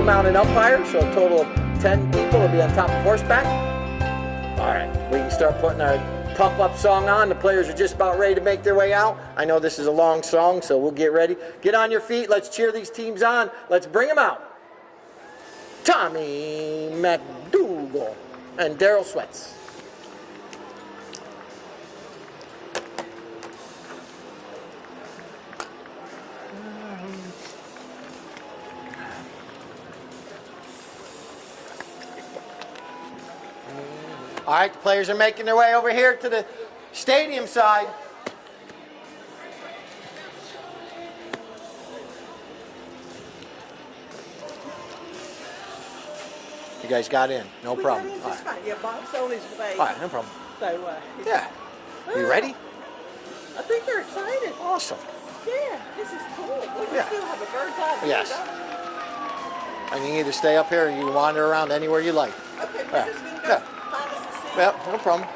mounted umpires, so a total of 10 people will be on top of horseback. All right, we can start putting our pump-up song on. The players are just about ready to make their way out. I know this is a long song, so we'll get ready. Get on your feet. Let's cheer these teams on. Let's bring them out. Tommy McDougal and Daryl Sweats. All right, the players are making their way over here to the stadium side. You guys got in, no problem. All right. Fine. Yeah, Bob's on his way. All right, no problem. So, yeah. You ready? I think they're excited. Awesome. Yeah, this is cool. We Yeah. still have a bird's eye view. Yes. And you can either stay up here or you can wander around anywhere you like. Okay, we're Yeah. just going to go Yeah. find us a seat. Yep, no problem.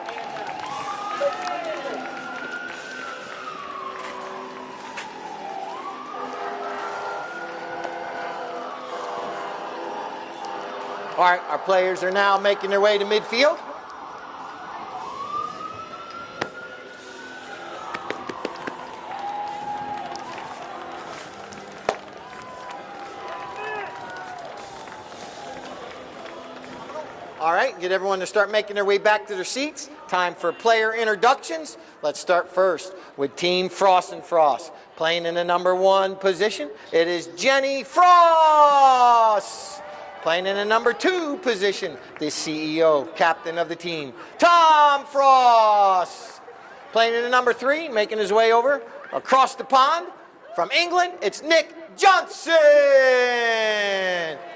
All right, our players are now making their way to midfield. All right, get everyone to start making their way back to their seats. Time for player introductions. Let's start first with Team Frost and Frost. Playing in the number 1 position, it is Jenny Frost. Playing in the number 2 position, the CEO, captain of the team, Tom Frost. Playing in the number 3, making his way over across the pond from England, it's Nick Johnson.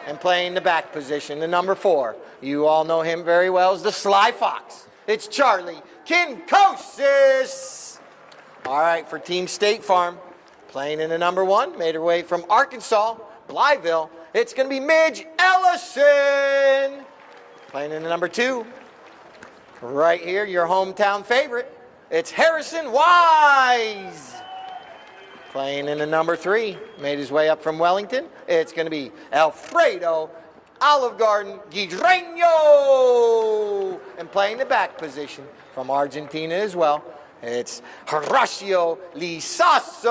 And playing the back position, the number 4. You all know him very well as the Sly Fox. It's Charlie Kinkosis. All right, for Team State Farm, playing in the number 1, made her way from Arkansas, Blytheville, it's going to be Midge Ellison. Playing in the number 2, right here, your hometown favorite, it's Harrison Wise. Playing in the number 3, made his way up from Wellington, it's going to be Alfredo Olive Garden Guidreño. And playing the back position from Argentina as well, it's Horacio Lizaso.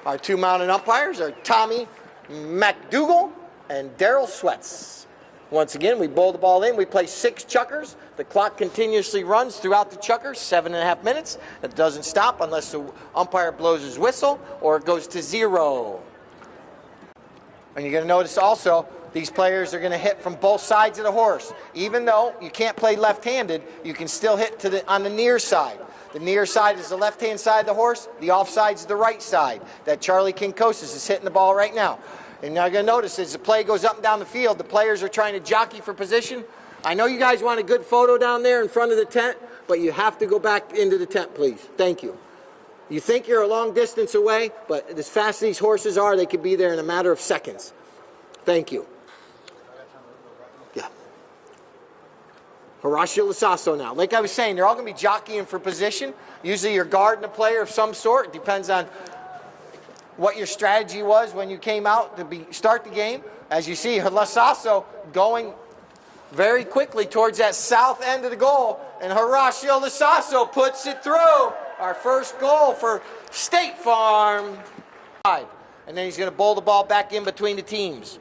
Our 2 mounted umpires are Tommy McDougal and Daryl Sweats. Once again, we bowl the ball in. We play 6 chukkers. The clock continuously runs throughout the chukkers, 7.5 minutes. It doesn't stop unless the umpire blows his whistle or it goes to 0. And you're going to notice also, these players are going to hit from both sides of the horse. Even though you can't play left-handed, you can still hit on the near side. The near side is the left-hand side of the horse. The offside is the right side. That Charlie Kinkosis is hitting the ball right now. And you're going to notice as the play goes up and down the field, the players are trying to jockey for position. I know you guys want a good photo down there in front of the tent, but you have to go back into the tent, please. Thank you. You think you're a long distance away, but as fast as these horses are, they could be there in a matter of seconds. Thank you. Yeah. Horacio Lizaso now. Like I was saying, they're all going to be jockeying for position. Usually you're guarding a player of some sort. It depends on what your strategy was when you came out to start the game. As you see, Lizaso going very quickly towards that south end of the goal, and Horacio Lizaso puts it through. Our first goal for State Farm. And then he's going to bowl the ball back in between the teams.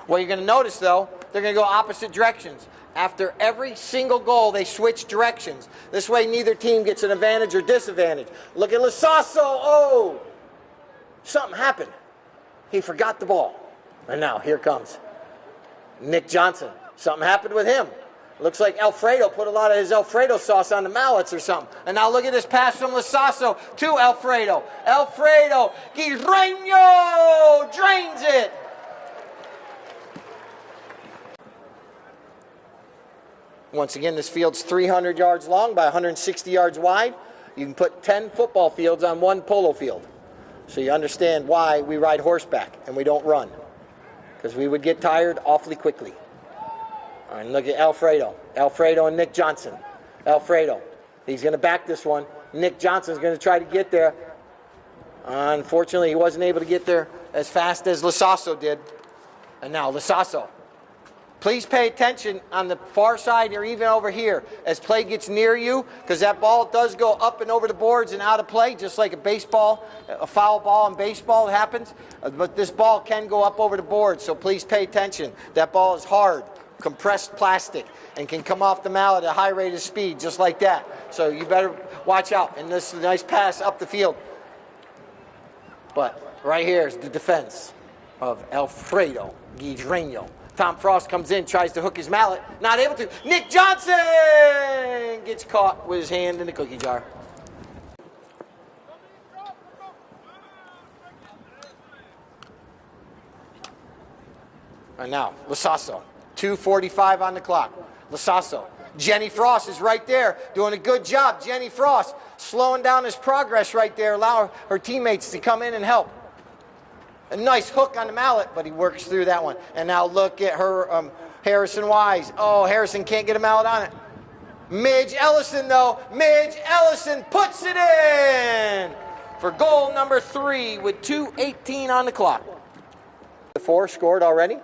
What you're going to notice, though, they're going to go opposite directions. After every single goal, they switch directions. This way, neither team gets an advantage or disadvantage. Look at Lizaso. Oh, something happened. He forgot the ball. And now, here comes Nick Johnson. Something happened with him. Looks like Alfredo put a lot of his Alfredo sauce on the mallets or something. And now look at this pass from Lizaso to Alfredo. Alfredo Guidreño drains it. Once again, this field's 300 yards long by 160 yards wide. You can put 10 football fields on one polo field. So you understand why we ride horseback and we don't run. Because we would get tired awfully quickly. All right, look at Alfredo. Alfredo and Nick Johnson. Alfredo. He's going to back this one. Nick Johnson's going to try to get there. Unfortunately, he wasn't able to get there as fast as Lasasso did. And now Lasasso. Please pay attention on the far side or even over here as play gets near you, because that ball does go up and over the boards and out of play, just like a baseball, a foul ball in baseball happens. But this ball can go up over the board, so please pay attention. That ball is hard, compressed plastic, and can come off the mallet at a high rate of speed, just like that. So you better watch out. And this is a nice pass up the field. But right here is the defense of Alfredo Guidreño. Tom Frost comes in, tries to hook his mallet, not able to. Nick Johnson gets caught with his hand in the cookie jar. And now, Lasasso, 2:45 on the clock. Lasasso. Jenny Frost is right there, doing a good job. Jenny Frost slowing down his progress right there, allow her teammates to come in and help. A nice hook on the mallet, but he works through that one. And now look at her, Harrison Wise. Oh, Harrison can't get a mallet on it. Midge Ellison, though. Midge Ellison puts it in for goal number 3 with 2:18 on the clock. The 4 scored already.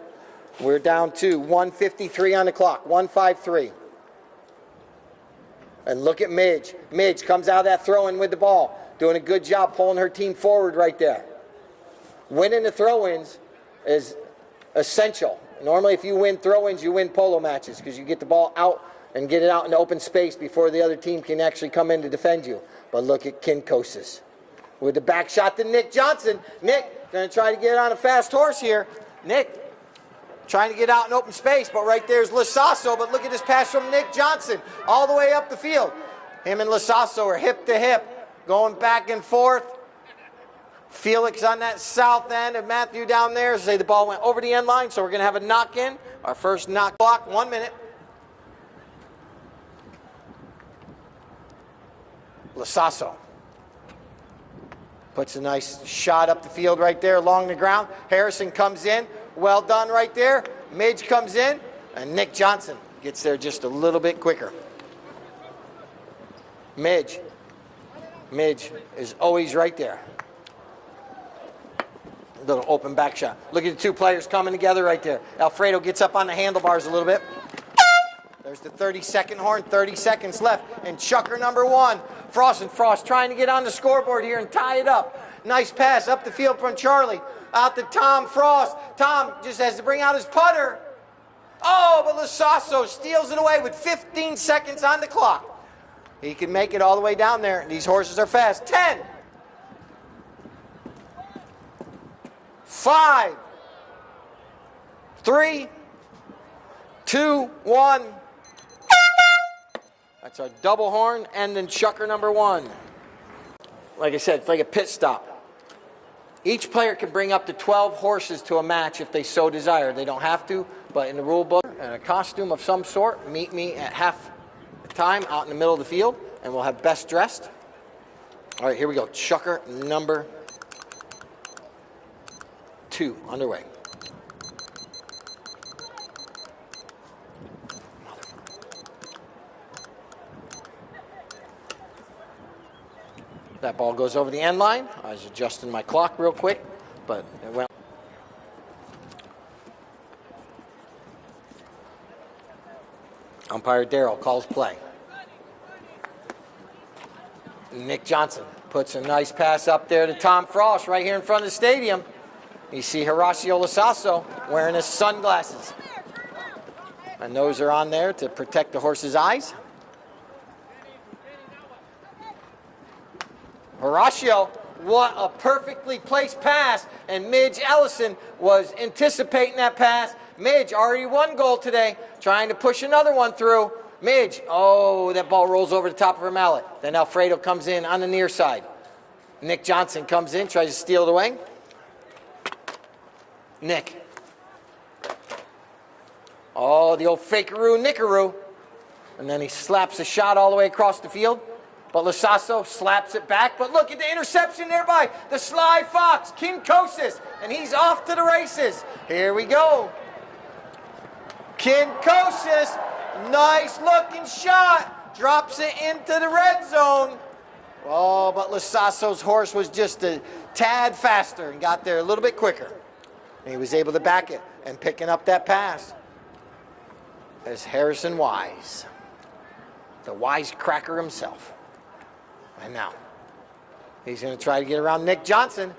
We're down to 1:53 on the clock, 1:53. And look at Midge. Midge comes out of that throw-in with the ball, doing a good job pulling her team forward right there. Winning the throw-ins is essential. Normally, if you win throw-ins, you win polo matches because you get the ball out and get it out in open space before the other team can actually come in to defend you. But look at Kinkosis with the back shot to Nick Johnson. Nick going to try to get on a fast horse here. Nick trying to get out in open space, but right there's Lasasso. But look at this pass from Nick Johnson all the way up the field. Him and Lasasso are hip to hip, going back and forth. Felix on that south end and Matthew down there. Say the ball went over the end line, so we're going to have a knock-in. Our first knock clock, 1 minute. Lasasso puts a nice shot up the field right there along the ground. Harrison comes in. Well done right there. Midge comes in, and Nick Johnson gets there just a little bit quicker. Midge is always right there. Little open back shot. Look at the 2 players coming together right there. Alfredo gets up on the handlebars a little bit. There's the 30-second horn, 30 seconds left. And chucker number 1. Frost trying to get on the scoreboard here and tie it up. Nice pass up the field from Charlie. Out to Tom Frost. Tom just has to bring out his putter. Oh, but Lasasso steals it away with 15 seconds on the clock. He can make it all the way down there. These horses are fast. 10. 5, 3, 2, 1. That's our double horn, and then chucker number 1. Like I said, it's like a pit stop. Each player can bring up to 12 horses to a match if they so desire. They don't have to, but in the rule book, in a costume of some sort, meet me at half time out in the middle of the field, and we'll have best dressed. All right, here we go. Chucker number 2 underway. That ball goes over the end line. I was adjusting my clock real quick, but it went. Umpire Darrell calls play. Nick Johnson puts a nice pass up there to Tom Frost right here in front of the stadium. You see Horacio Lasasso wearing his sunglasses. And those are on there to protect the horse's eyes. Horacio, what a perfectly placed pass. And Midge Ellison was anticipating that pass. Midge already 1 goal today, trying to push another one through. Midge, oh, that ball rolls over the top of her mallet. Then Alfredo comes in on the near side. Nick Johnson comes in, tries to steal it away. Nick. Oh, the old fakeroo nickaroo. And then he slaps a shot all the way across the field. But Lasasso slaps it back. But look at the interception there by the Sly Fox, Kinkosis. And he's off to the races. Here we go. Kinkosis, nice looking shot. Drops it into the red zone. Oh, but Lasasso's horse was just a tad faster and got there a little bit quicker. And he was able to back it and picking up that pass. There's Harrison Wise, the wisecracker himself. And now, he's going to try to get around Nick Johnson.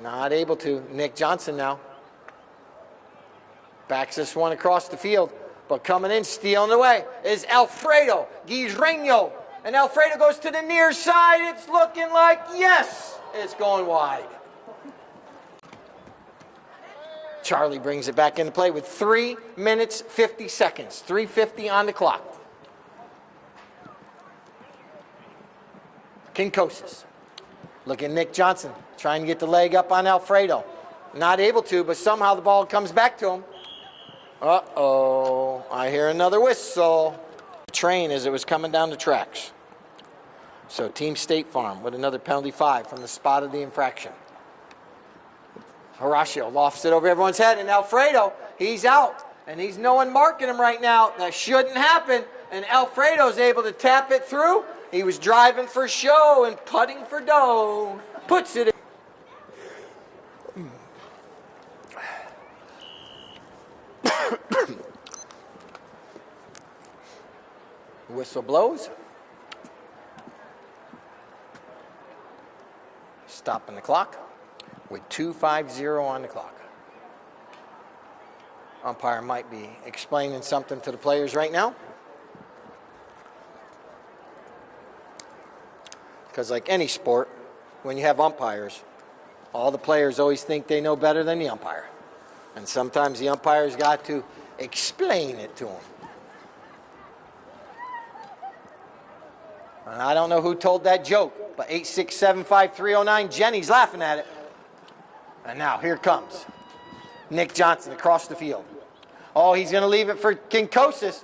Not able to. Nick Johnson now. Backs this one across the field. But coming in, stealing away, is Alfredo Guirreño. And Alfredo goes to the near side. It's looking like, yes, it's going wide. Charlie brings it back into play with 3 minutes, 50 seconds. 3:50 on the clock. Kinkosis. Look at Nick Johnson trying to get the leg up on Alfredo. Not able to, but somehow the ball comes back to him. Uh-oh, I hear another whistle. Train as it was coming down the tracks. So Team State Farm with another penalty 5 from the spot of the infraction. Horacio lofts it over everyone's head, and Alfredo, he's out. And he's no one marking him right now. That shouldn't happen. And Alfredo's able to tap it through. He was driving for show and putting for dough. Puts it in. Whistle blows. Stopping the clock with 2:50 on the clock. Umpire might be explaining something to the players right now. Because like any sport, when you have umpires, all the players always think they know better than the umpire. And sometimes the umpire's got to explain it to them. And I don't know who told that joke, but 8675309, Jenny's laughing at it. And now here comes Nick Johnson across the field. Oh, he's going to leave it for Kinkosis.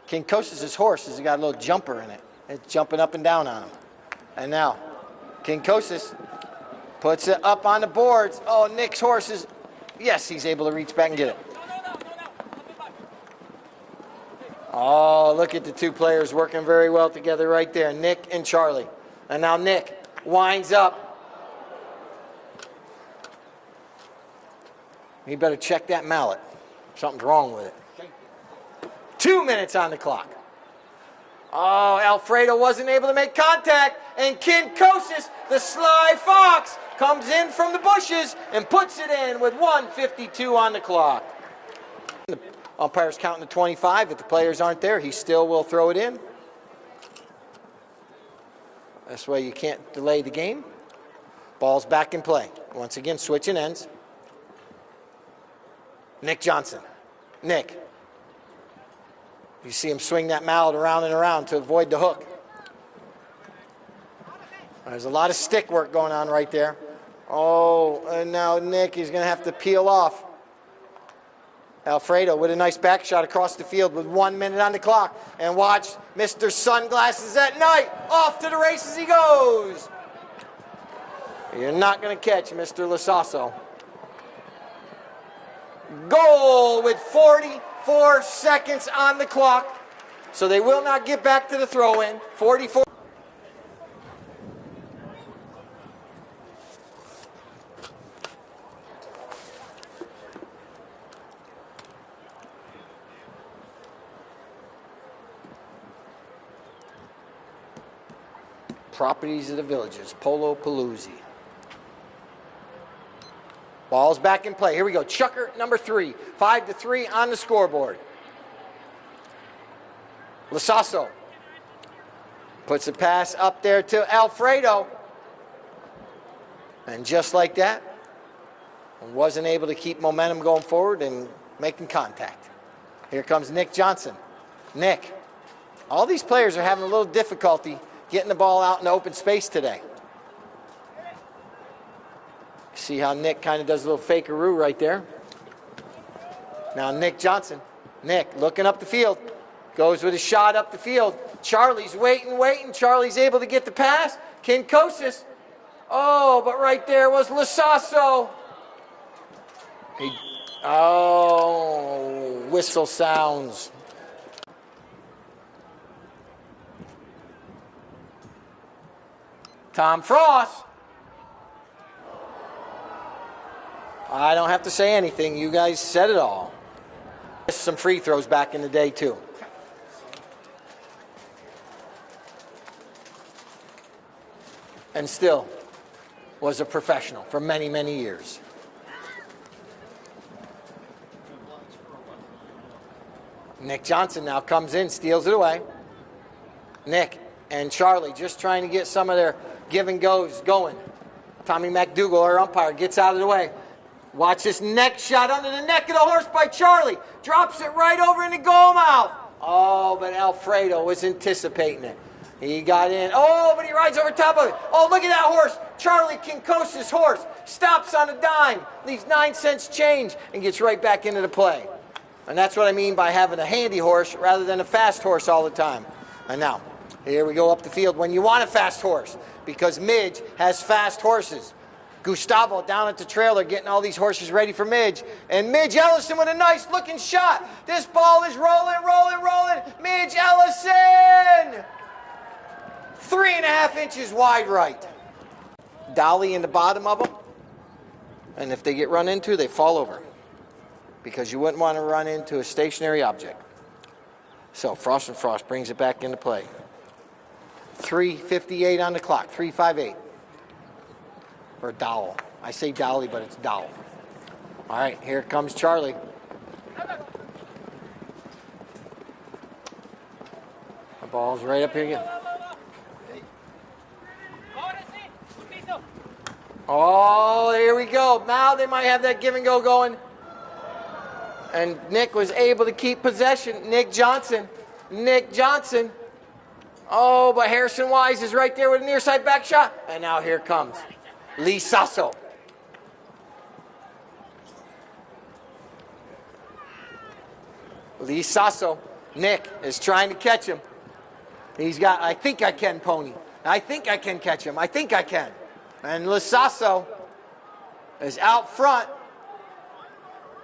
Kinkosis's horse has got a little jumper in it. It's jumping up and down on him. And now Kinkosis puts it up on the boards. Oh, Nick's horse is, yes, he's able to reach back and get it. Oh, look at the two players working very well together right there, Nick and Charlie. And now Nick winds up. You better check that mallet. Something's wrong with it. 2 minutes on the clock. Oh, Alfredo wasn't able to make contact, and Kinkosis, the sly fox, comes in from the bushes and puts it in with 1:52 on the clock. The umpire's counting to 25. If the players aren't there, he still will throw it in. This way you can't delay the game. Ball's back in play. Once again, switching ends. Nick Johnson. Nick. You see him swing that mallet around and around to avoid the hook. There's a lot of stick work going on right there. Oh, and now Nick is going to have to peel off. Alfredo with a nice back shot across the field with 1 minute on the clock. And watch Mr. Sunglasses at Night. Off to the races he goes. You're not going to catch Mr. Lasasso. Goal with 44 seconds on the clock. So they will not get back to the throw-in. 44. Properties of the Villages, Polo Palooza. Ball's back in play. Here we go. Chucker number 3. 5-3 on the scoreboard. Lasasso puts a pass up there to Alfredo. And just like that, wasn't able to keep momentum going forward and making contact. Here comes Nick Johnson. Nick. All these players are having a little difficulty getting the ball out in the open space today. See how Nick kind of does a little fakeroo right there. Now Nick Johnson. Nick looking up the field. Goes with a shot up the field. Charlie's waiting. Charlie's able to get the pass. Kinkosis. Oh, but right there was Lasasso. Whistle sounds. Tom Frost. I don't have to say anything. You guys said it all. Some free throws back in the day, too. And still was a professional for many, many years. Nick Johnson now comes in, steals it away. Nick and Charlie just trying to get some of their give and goes going. Tommy McDougal, our umpire, gets out of the way. Watch this neck shot under the neck of the horse by Charlie. Drops it right over in the goal mouth. Oh, but Alfredo was anticipating it. He got in. Oh, but he rides over top of it. Oh, look at that horse. Charlie Kinkosa's horse stops on a dime, leaves 9 cents change, and gets right back into the play. And that's what I mean by having a handy horse rather than a fast horse all the time. And now, here we go up the field when you want a fast horse, because Midge has fast horses. Gustavo down at the trailer getting all these horses ready for Midge. And Midge Ellison with a nice looking shot. This ball is rolling, rolling, rolling. Midge Ellison! 3.5 inches wide right. Dolly in the bottom of them. And if they get run into, they fall over, because you wouldn't want to run into a stationary object. So Frost and Frost brings it back into play. 3:58 on the clock, 3:58. Or Dowell. I say Dolly, but it's Dowell. All right, here comes Charlie. The ball's right up here again. Oh, here we go. Now they might have that give and go going. And Nick was able to keep possession. Nick Johnson. Oh, but Harrison Wise is right there with a near side back shot. And now here comes Lee Sasso. Lee Sasso. Nick is trying to catch him. He's got, I think I can, Pony. I think I can catch him. I think I can. And Lisasso is out front.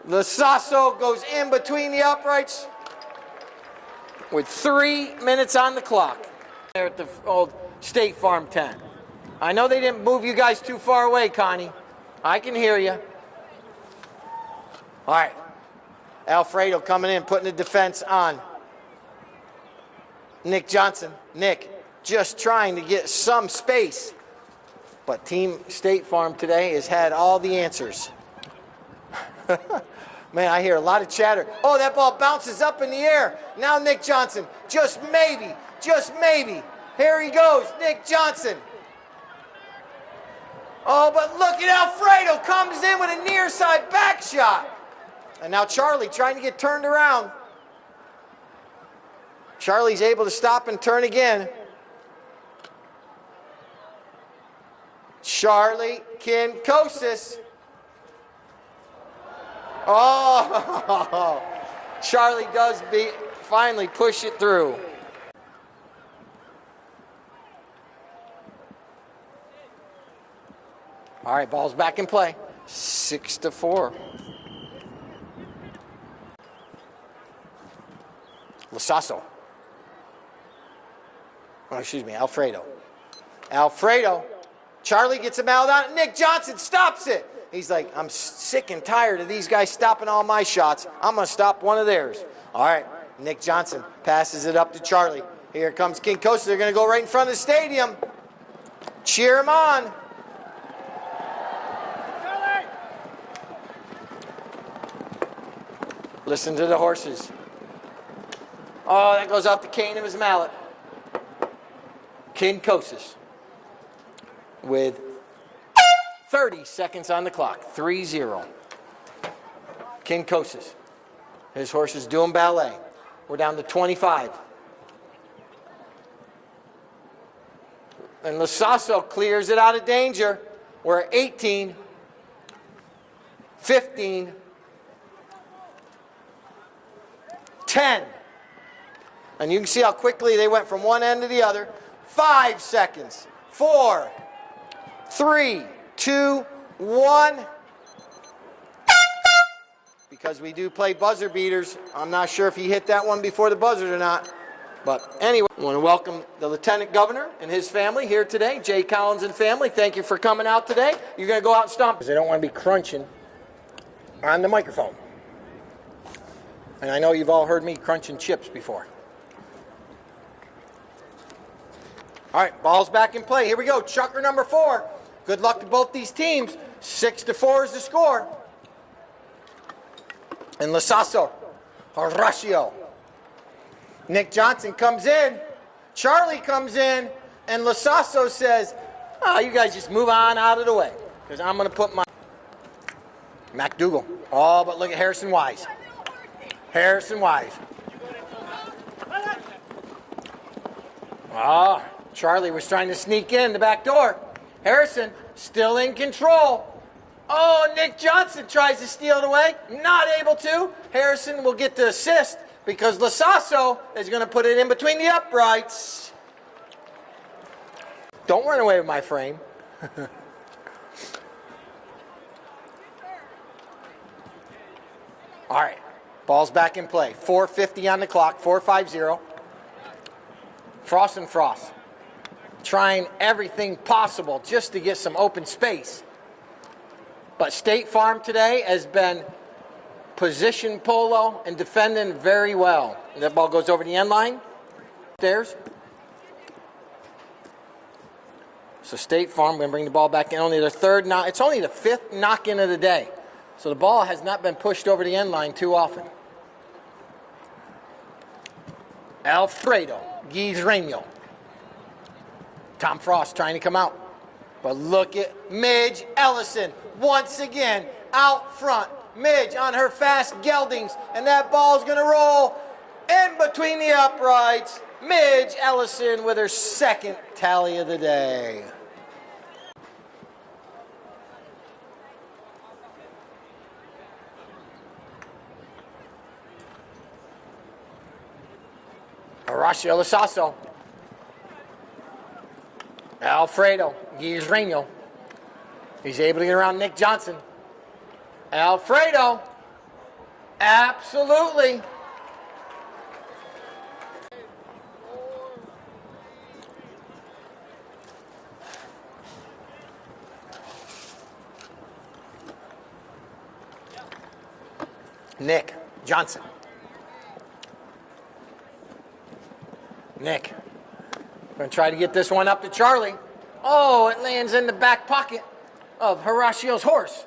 Lisasso goes in between the uprights with 3 minutes on the clock. There at the old State Farm tent. I know they didn't move you guys too far away, Connie. I can hear you. All right. Alfredo coming in, putting the defense on Nick Johnson. Nick just trying to get some space. But Team State Farm today has had all the answers. Man, I hear a lot of chatter. Oh, that ball bounces up in the air. Now Nick Johnson, just maybe. Here he goes, Nick Johnson. Oh, but look at Alfredo, comes in with a near side back shot. And now Charlie trying to get turned around. Charlie's able to stop and turn again. Charlie Kinkosis. Oh, Charlie does finally push it through. All right, ball's back in play. 6-4. Lisasso. Oh, excuse me, Alfredo. Charlie gets him out on it. Nick Johnson stops it. He's like, I'm sick and tired of these guys stopping all my shots. I'm going to stop one of theirs. All right, Nick Johnson passes it up to Charlie. Here comes Kinkosa. They're going to go right in front of the stadium. Cheer him on. Charlie! Listen to the horses. Oh, that goes off the cane of his mallet. Kinkosis with 30 seconds on the clock. 3-0. Kinkosis. His horse is doing ballet. We're down to 25. And Lisasso clears it out of danger. We're at 18, 15, 10. And you can see how quickly they went from one end to the other. 5 seconds. 4, 3, 2, 1. Because we do play buzzer beaters. I'm not sure if he hit that one before the buzzer or not. But anyway, I want to welcome the Lieutenant Governor and his family here today, Jay Collins and family. Thank you for coming out today. You're going to go out and stomp. They don't want to be crunching on the microphone. And I know you've all heard me crunching chips before. All right, ball's back in play. Here we go. Chucker number 4. Good luck to both these teams. 6-4 is the score. And Lasasso, Horacio. Nick Johnson comes in. Charlie comes in. And Lasasso says, oh, you guys just move on out of the way. Because I'm going to put my... McDougal. Oh, but look at Harrison Wise. Harrison Wise. Oh, Charlie was trying to sneak in the back door. Harrison still in control. Oh, Nick Johnson tries to steal it away. Not able to. Harrison will get the assist because Lasasso is going to put it in between the uprights. Don't run away with my frame. All right, ball's back in play. 4:50 on the clock, 4-5-0. Frost and Frost trying everything possible just to get some open space. But State Farm today has been position polo and defending very well. And that ball goes over the end line. Stairs. So State Farm going to bring the ball back in. Only their third knock. It's only the 5th knock-in of the day. So the ball has not been pushed over the end line too often. Alfredo Guizreño. Tom Frost trying to come out. But look at Midge Ellison once again out front. Midge on her fast geldings, and that ball's going to roll in between the uprights. Midge Ellison with her 2nd tally of the day. Horacio Lasasso. Alfredo Guizreño. He's able to get around Nick Johnson. Alfredo. Absolutely. Nick Johnson. Nick. Going to try to get this one up to Charlie. Oh, it lands in the back pocket of Horacio's horse.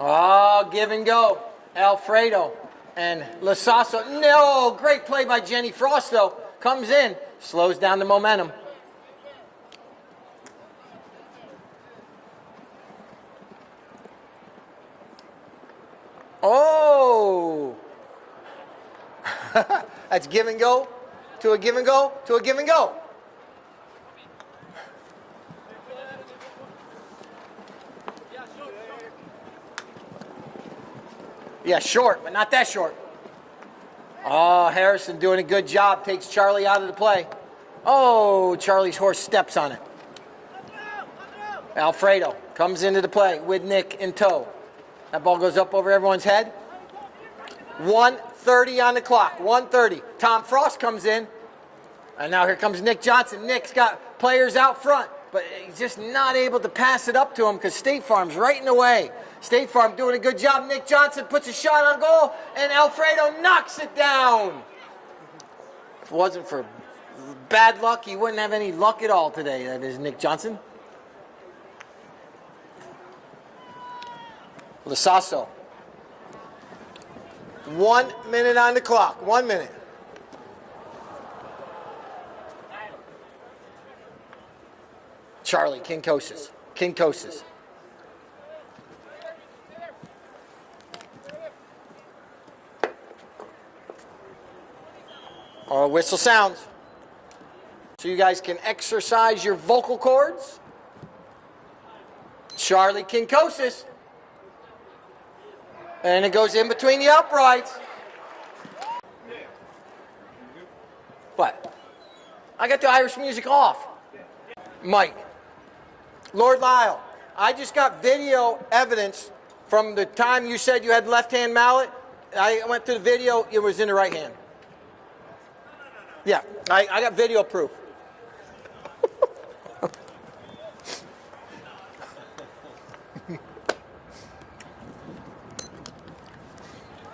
Oh, give and go. Alfredo and Lasasso. No, great play by Jenny Frost, though. Comes in, slows down the momentum. Oh! That's give and go to a give and go to a give and go. Yeah, short, but not that short. Oh, Harrison doing a good job. Takes Charlie out of the play. Oh, Charlie's horse steps on it. Alfredo comes into the play with Nick in tow. That ball goes up over everyone's head. 1:30 on the clock. 1:30. Tom Frost comes in. And now here comes Nick Johnson. Nick's got players out front, but he's just not able to pass it up to him because State Farm's right in the way. State Farm doing a good job. Nick Johnson puts a shot on goal, and Alfredo knocks it down. If it wasn't for bad luck, he wouldn't have any luck at all today. That is Nick Johnson. Lasasso. 1 minute on the clock. 1 minute. Charlie, Kinkosis. Kinkosis. Or a whistle sounds. So you guys can exercise your vocal cords. Charlie Kinkosis. And it goes in between the uprights. What? I got the Irish music off. Mike. Lord Lyle. I just got video evidence from the time you said you had left-hand mallet, I went to the video, it was in the right hand. Yeah, I got video proof.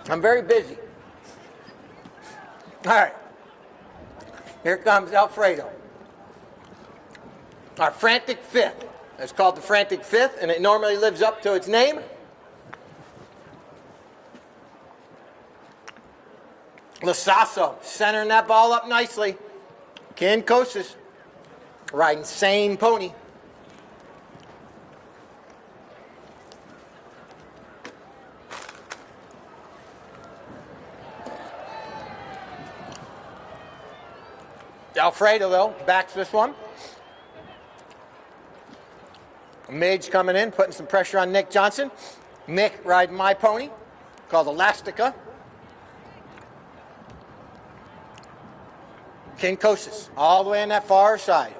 I'm very busy. All right. Here comes Alfredo. Our frantic fifth. It's called the frantic fifth, and it normally lives up to its name. Lasasso centering that ball up nicely. Ken Kosis riding same pony. Alfredo, though, backs this one. Midge coming in, putting some pressure on Nick Johnson. Nick riding my pony, called Elastica. King Kosis, all the way on that far side.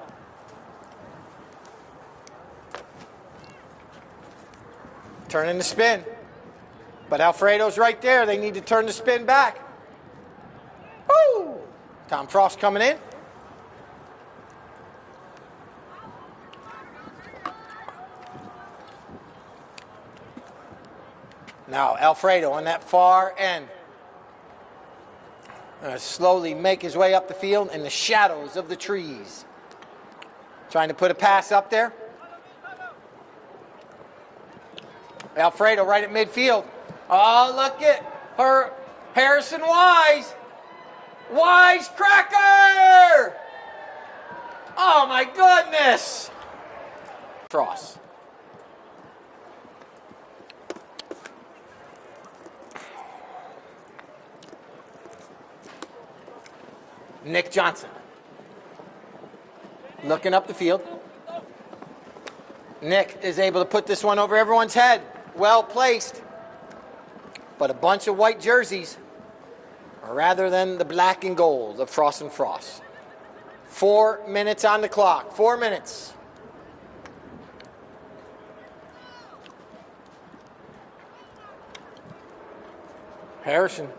Turning the spin. But Alfredo's right there. They need to turn the spin back. Woo! Tom Frost coming in. Now Alfredo on that far end. Slowly make his way up the field in the shadows of the trees. Trying to put a pass up there. Alfredo right at midfield. Oh, look at her. Harrison Wise. Wise cracker! Oh my goodness! Frost. Nick Johnson. Looking up the field. Nick is able to put this one over everyone's head. Well placed. But a bunch of white jerseys rather than the black and gold of Frost and Frost. 4 minutes on the clock. 4 minutes. Harrison.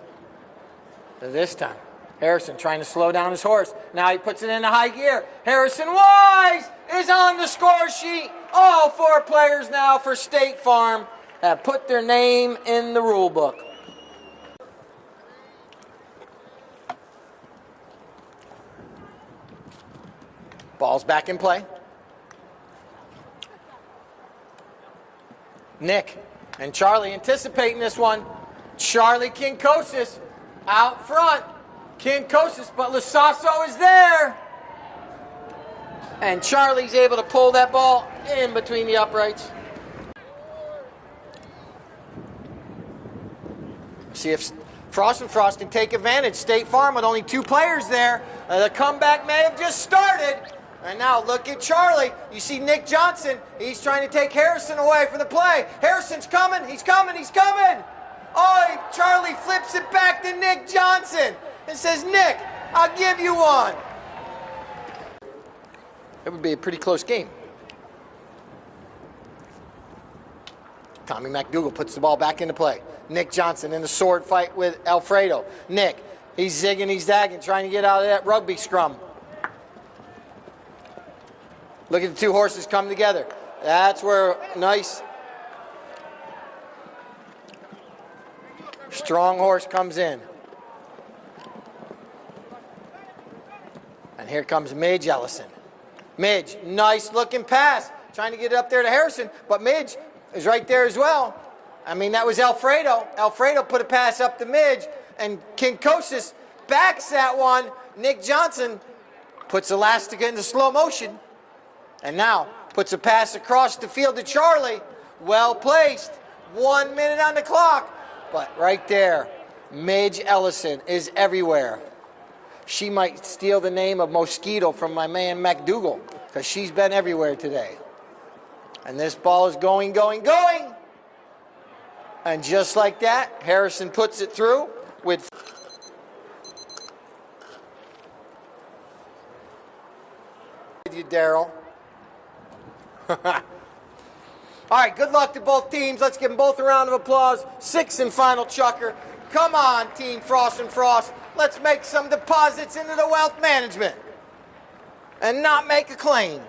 This time. Harrison trying to slow down his horse. Now he puts it into high gear. Harrison Wise is on the score sheet. All 4 players now for State Farm have put their name in the rule book. Ball's back in play. Nick and Charlie anticipating this one. Charlie Kinkosis out front. Kinkosis, but Lasasso is there. And Charlie's able to pull that ball in between the uprights. See if Frost and Frost can take advantage. State Farm with only 2 players there. The comeback may have just started. And now look at Charlie. You see Nick Johnson. He's trying to take Harrison away from the play. Harrison's coming. He's coming. He's coming. Oh, Charlie flips it back to Nick Johnson and says, Nick, I'll give you one. It would be a pretty close game. Tommy McDougal puts the ball back into play. Nick Johnson in the sword fight with Alfredo. Nick, he's zigging, he's zagging, trying to get out of that rugby scrum. Look at the 2 horses come together. That's where nice, strong horse comes in. And here comes Midge Ellison. Midge, nice looking pass. Trying to get it up there to Harrison, but Midge is right there as well. I mean, that was Alfredo. Alfredo put a pass up to Midge, and Kinkosis backs that one. Nick Johnson puts Elastica into slow motion, and now puts a pass across the field to Charlie. Well placed. 1 minute on the clock. But right there, Midge Ellison is everywhere. She might steal the name of Mosquito from my man McDougal, because she's been everywhere today. And this ball is going, going, going. And just like that, Harrison puts it through with you, Daryl. All right, good luck to both teams. Let's give them both a round of applause. Sixth and final chucker. Come on, Team Frost and Frost. Let's make some deposits into the wealth management and not make a claim.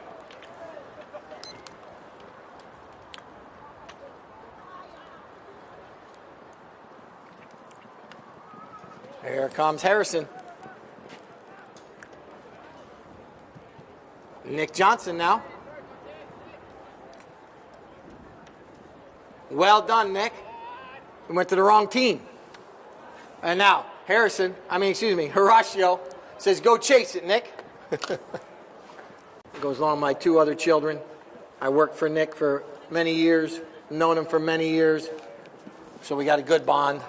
Here comes Harrison. Nick Johnson now. Well done, Nick. We went to the wrong team. And now, Horatio says, go chase it, Nick. Goes along with my two other children. I worked for Nick for many years, known him for many years. So we got a good bond.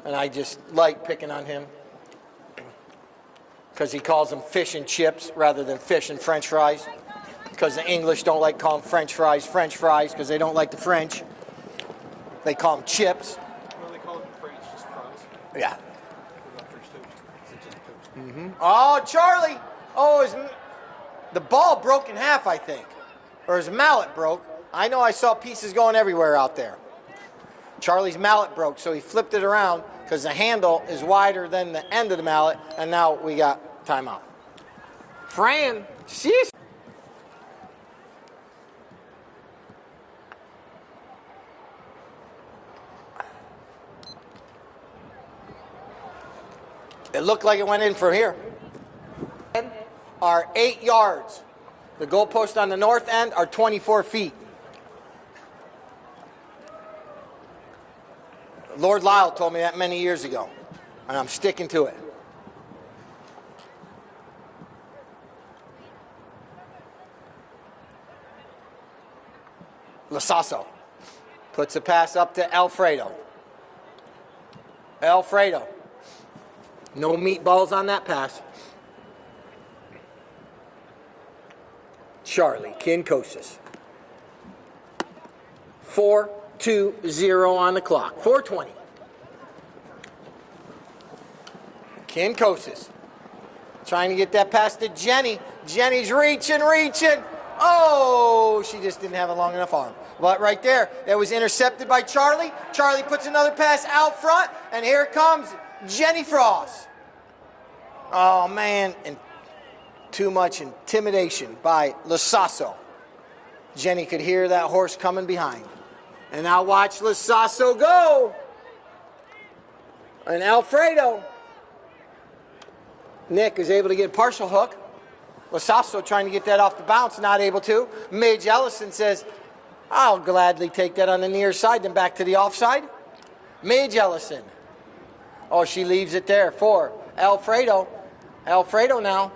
And I just like picking on him. Because he calls them fish and chips rather than fish and French fries. Because the English don't like calling French fries because they don't like the French. They call them chips. Well, they call it French, just fries. Yeah. Not French toast. It's just toast. Mm-hmm. Oh, Charlie! Oh, the ball broke in half, I think. Or his mallet broke. I know I saw pieces going everywhere out there. Charlie's mallet broke, so he flipped it around because the handle is wider than the end of the mallet, and now we got timeout. Fran, sheesh. It looked like it went in from here. Are 8 yards. The goalposts on the north end are 24 feet. Lord Lyle told me that many years ago, and I'm sticking to it. Lasasso puts a pass up to Alfredo. Alfredo. No meatballs on that pass. Charlie Kinkosis. 4-2-0 on the clock. 4:20. Kinkosis. Trying to get that pass to Jenny. Jenny's reaching. Oh, she just didn't have a long enough arm. But right there, it was intercepted by Charlie. Charlie puts another pass out front, and here comes Jenny Frost. Oh, man, and too much intimidation by Lasasso. Jenny could hear that horse coming behind. And now watch Lasasso go. And Alfredo. Nick is able to get a partial hook. Lasasso trying to get that off the bounce, not able to. Midge Ellison says, I'll gladly take that on the near side, then back to the offside. Midge Ellison. Oh, she leaves it there for Alfredo. Alfredo now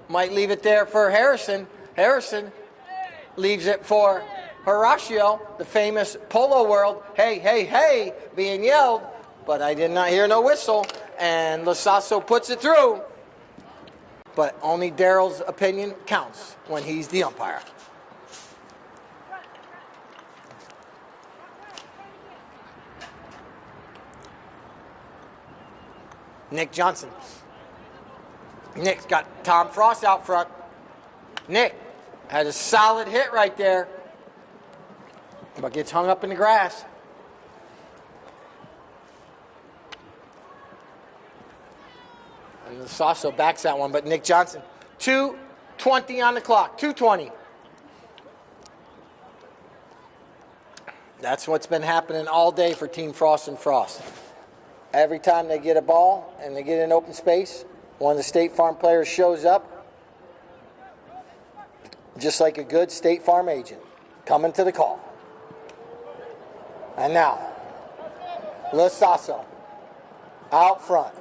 might leave it there for Harrison. Harrison leaves it for Horatio, the famous Polo world. Hey, hey, hey, being yelled, but I did not hear no whistle. And Lasasso puts it through. But only Daryl's opinion counts when he's the umpire. Nick Johnson. Nick's got Tom Frost out front. Nick had a solid hit right there, but gets hung up in the grass. And the Sasso backs that one, but Nick Johnson. 2:20 on the clock. 2:20. That's what's been happening all day for Team Frost and Frost. Every time they get a ball and they get in open space, one of the State Farm players shows up, just like a good State Farm agent, coming to the call. And now, Lasasso out front.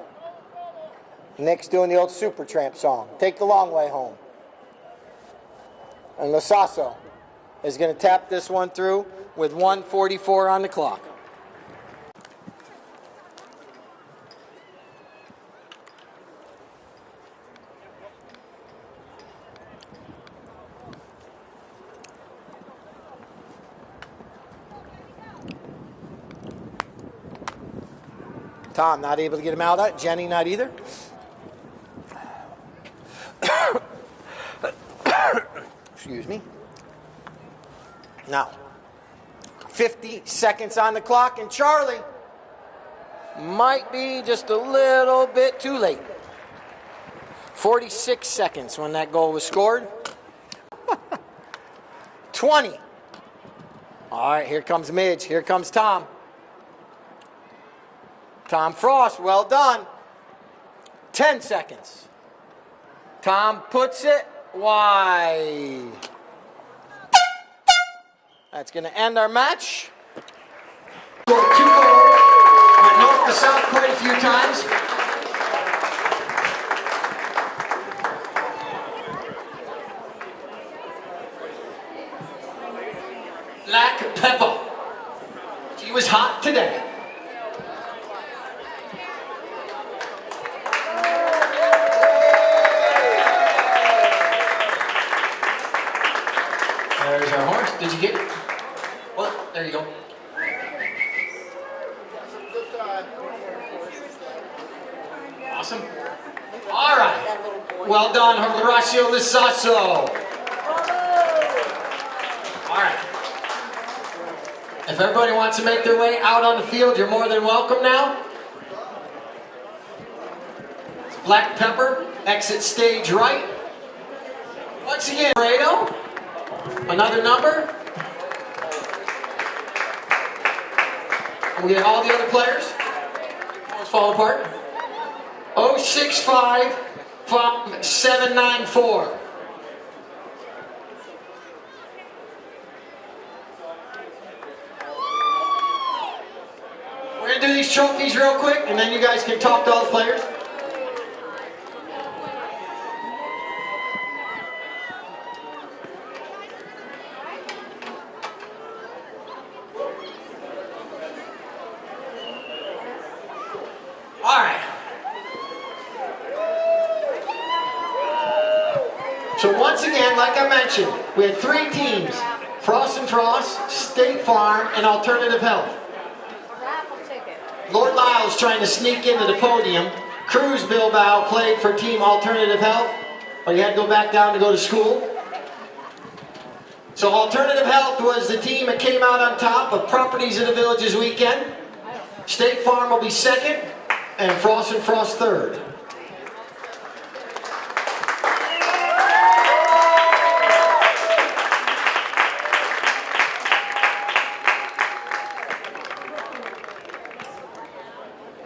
Nick's doing the old Supertramp song, Take the Long Way Home. And Lasasso is going to tap this one through with 1:44 on the clock. Tom not able to get him out of that. Jenny not either. Excuse me. Now, 50 seconds on the clock, and Charlie might be just a little bit too late. 46 seconds when that goal was scored. 20. All right, here comes Midge. Here comes Tom. Tom Frost, well done. 10 seconds. Tom puts it wide. That's going to end our match. Scored 2 goals. Went north to south quite a few times. Black pepper. She was hot today. There's our horse. Did you get it? Well, there you go. Awesome. All right. Well done, Horacio Lisasso. All right. If everybody wants to make their way out on the field, you're more than welcome now. It's Black Pepper, exit stage right. Once again, Fredo, another number. We get all the other players. Let's fall apart. 065 5794. We're going to do these trophies real quick, and then you guys can talk to all the players. All right. So once again, like I mentioned, we had 3 teams. Frost and Frost, State Farm, and Alternative Health. Lord Lyle's trying to sneak into the podium. Cruz Bilbao played for Team Alternative Health, but he had to go back down to go to school. So Alternative Health was the team that came out on top of Properties of the Villages weekend. State Farm will be second, and Frost and Frost third.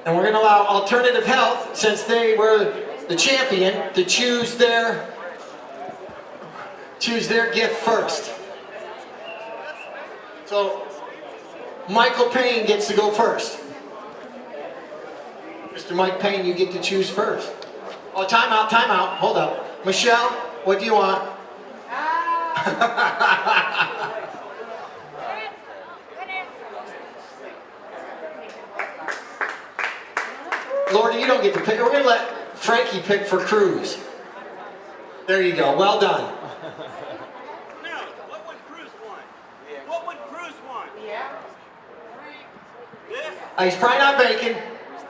And we're going to allow Alternative Health, since they were the champion, to choose their gift first. So Michael Payne gets to go first. Mr. Mike Payne, you get to choose first. Oh, time out, time out. Hold up. Michelle, what do you want? Lordy, you don't get to pick. We're going to let Frankie pick for Cruz. There you go. Well done. Now, what would Cruz want? What would Cruz want? Yeah. This? He's probably not bacon.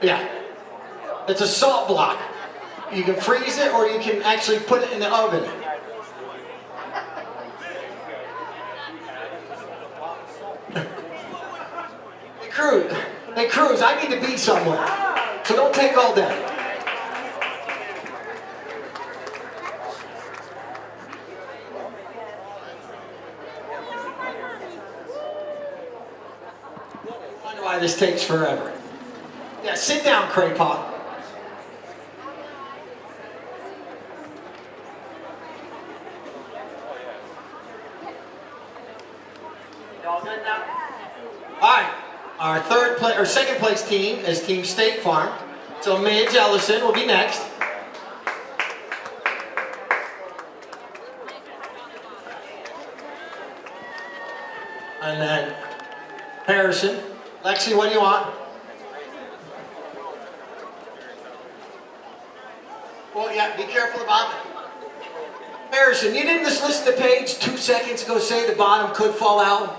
Yeah. It's a salt block. You can freeze it or you can actually put it in the oven. Hey Cruz, I need to be somewhere. So don't take all day. I wonder why this takes forever. Yeah, sit down, Craypot. Y'all good now? All right. Our second place team is Team State Farm. So Midge Ellison will be next. And then Harrison. Lexi, what do you want? Well, yeah, be careful about it. Harrison, you didn't just listen to Paige 2 seconds ago say the bottom could fall out?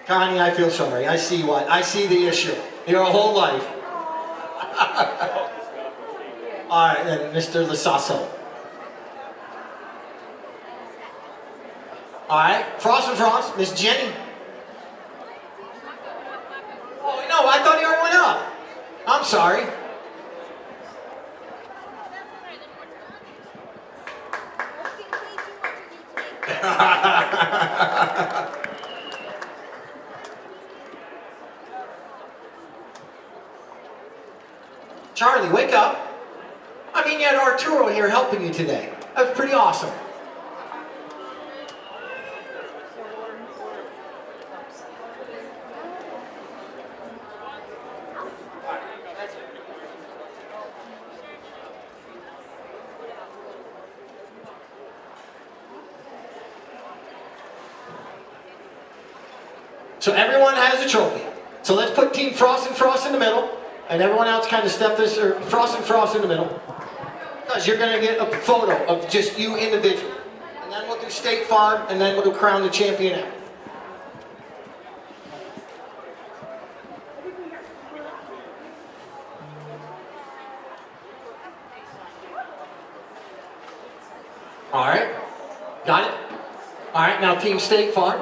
Connie, I feel sorry. I see the issue. Your whole life. All right, then Mr. Lisasso. All right, Frost and Frost, Miss Jenny. Oh, no, I thought he already went up. I'm sorry. Charlie, wake up. I mean, you had Arturo here helping you today. That was pretty awesome. So everyone has a trophy. So let's put Team Frost and Frost in the middle, and everyone else kind of step this, or Frost and Frost in the middle. Because you're going to get a photo of just you individually. And then we'll do State Farm, and then we'll crown the champion out. All right, got it? All right, now Team State Farm.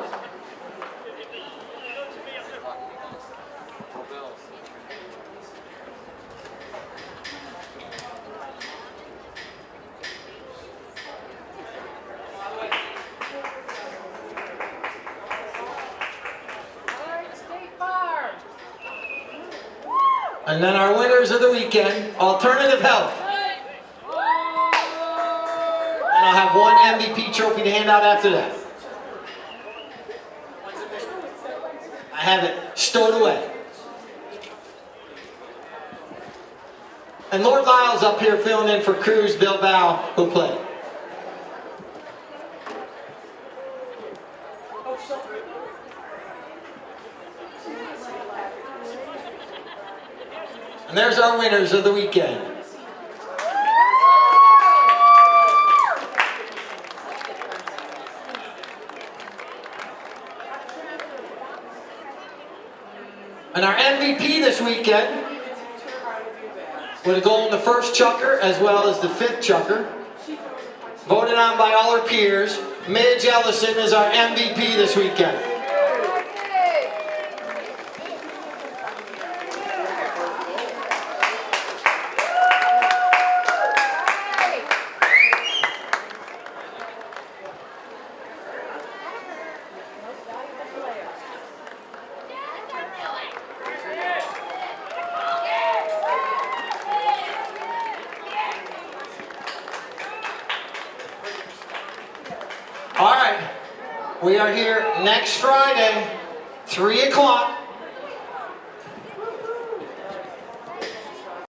And then our winners of the weekend, Alternative Health. And I'll have one MVP trophy to hand out after that. I have it stowed away. And Lord Lyle's up here filling in for Cruz Bilbao, who played. And there's our winners of the weekend. And our MVP this weekend, with a goal in the first chukker as well as the fifth chukker, voted on by all our peers, Midge Ellison is our MVP this weekend. All right, we are here next Friday, 3 o'clock.